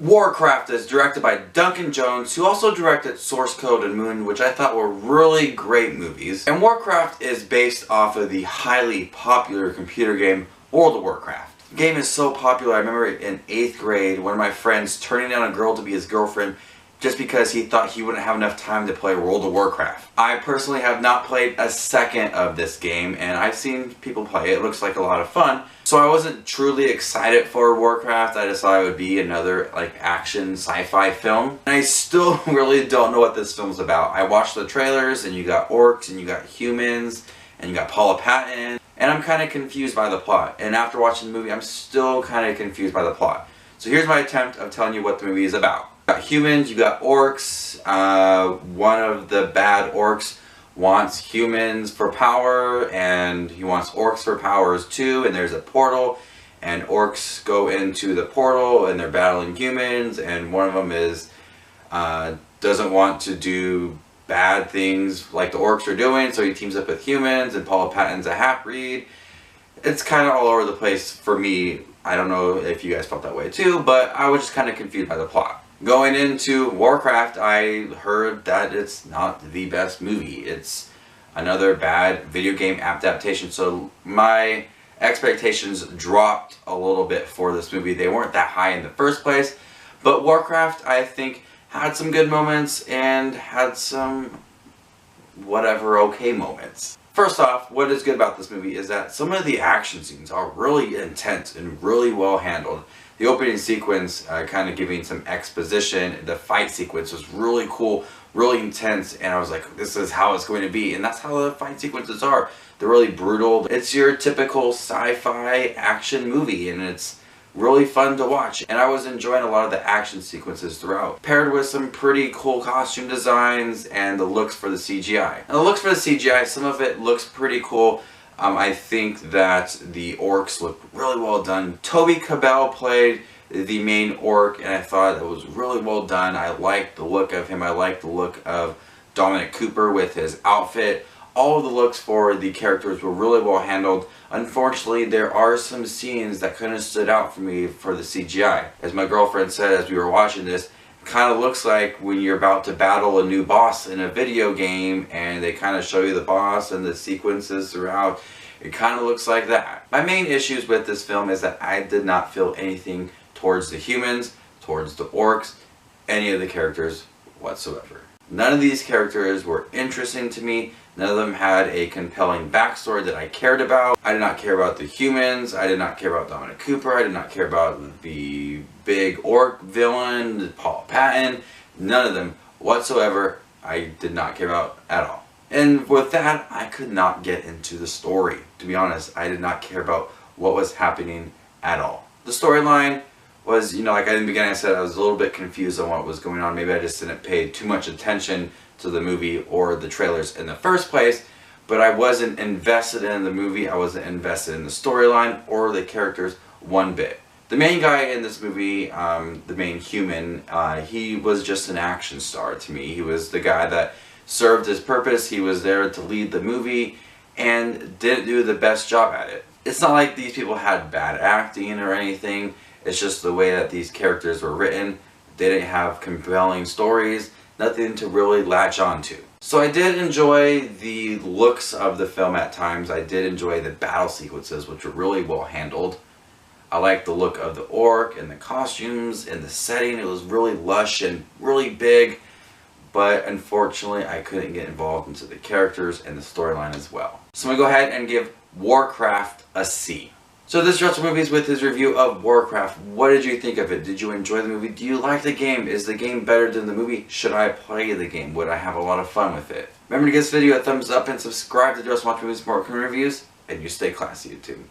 Warcraft is directed by Duncan Jones, who also directed Source Code and Moon, which I thought were really great movies. And Warcraft is based off of the highly popular computer game World of Warcraft. The game is so popular, I remember in 8th grade, one of my friends turning down a girl to be his girlfriend just because he thought he wouldn't have enough time to play World of Warcraft. I personally have not played a second of this game, and I've seen people play it. It looks like a lot of fun. So I wasn't truly excited for Warcraft. I just thought it would be another like action sci-fi film. And I still really don't know what this film's about. I watched the trailers, and you got orcs, and you got humans, and you got Paula Patton, and I'm kind of confused by the plot. And after watching the movie, I'm still kind of confused by the plot. So here's my attempt of telling you what the movie is about. You got humans, you got orcs. One of the bad orcs wants humans for power, and he wants orcs for powers too, and there's a portal, and orcs go into the portal, and they're battling humans, and one of them is doesn't want to do bad things like the orcs are doing, so he teams up with humans, and Paula Patton's a half-breed. It's kind of all over the place for me. I don't know if you guys felt that way too, but I was just kind of confused by the plot. Going into Warcraft, I heard that it's not the best movie. It's another bad video game adaptation, so my expectations dropped a little bit for this movie. They weren't that high in the first place, but Warcraft, I think, had some good moments and had some whatever okay moments. First off, what is good about this movie is that some of the action scenes are really intense and really well handled. The opening sequence, kind of giving some exposition, the fight sequence was really cool, really intense, and I was like, this is how it's going to be, and that's how the fight sequences are. They're really brutal. It's your typical sci-fi action movie, and it's really fun to watch, and I was enjoying a lot of the action sequences throughout, paired with some pretty cool costume designs and the looks for the CGI. And the looks for the CGI, some of it looks pretty cool. I think that the orcs look really well done. Toby Cabell played the main orc, and I thought it was really well done. I liked the look of him. I liked the look of Dominic Cooper with his outfit. All of the looks for the characters were really well handled. Unfortunately, there are some scenes that kind of stood out for me for the CGI. As my girlfriend said as we were watching this, it kind of looks like when you're about to battle a new boss in a video game and they kind of show you the boss and the sequences throughout. It kind of looks like that. My main issues with this film is that I did not feel anything towards the humans, towards the orcs, any of the characters whatsoever. None of these characters were interesting to me. None of them had a compelling backstory that I cared about. I did not care about the humans. I did not care about Dominic Cooper. I did not care about the big orc villain, Paul Patton. None of them whatsoever I did not care about at all. And with that, I could not get into the story. To be honest, I did not care about what was happening at all. The storyline was, you know, like in the beginning I said, I was a little bit confused on what was going on. Maybe I just didn't pay too much attention to the movie or the trailers in the first place, but I wasn't invested in the movie. I wasn't invested in the storyline or the characters one bit. The main guy in this movie, the main human, he was just an action star to me. He was the guy that served his purpose. He was there to lead the movie and didn't do the best job at it. It's not like these people had bad acting or anything. It's just the way that these characters were written. They didn't have compelling stories, nothing to really latch on to. So I did enjoy the looks of the film at times. I did enjoy the battle sequences, which were really well handled. I liked the look of the orc and the costumes and the setting. It was really lush and really big. But unfortunately, I couldn't get involved into the characters and the storyline as well. So I'm going to go ahead and give Warcraft a C. So this is Justin Movies with his review of Warcraft. What did you think of it? Did you enjoy the movie? Do you like the game? Is the game better than the movie? Should I play the game? Would I have a lot of fun with it? Remember to give this video a thumbs up and subscribe to Justin Movies for more reviews. And you stay classy, YouTube.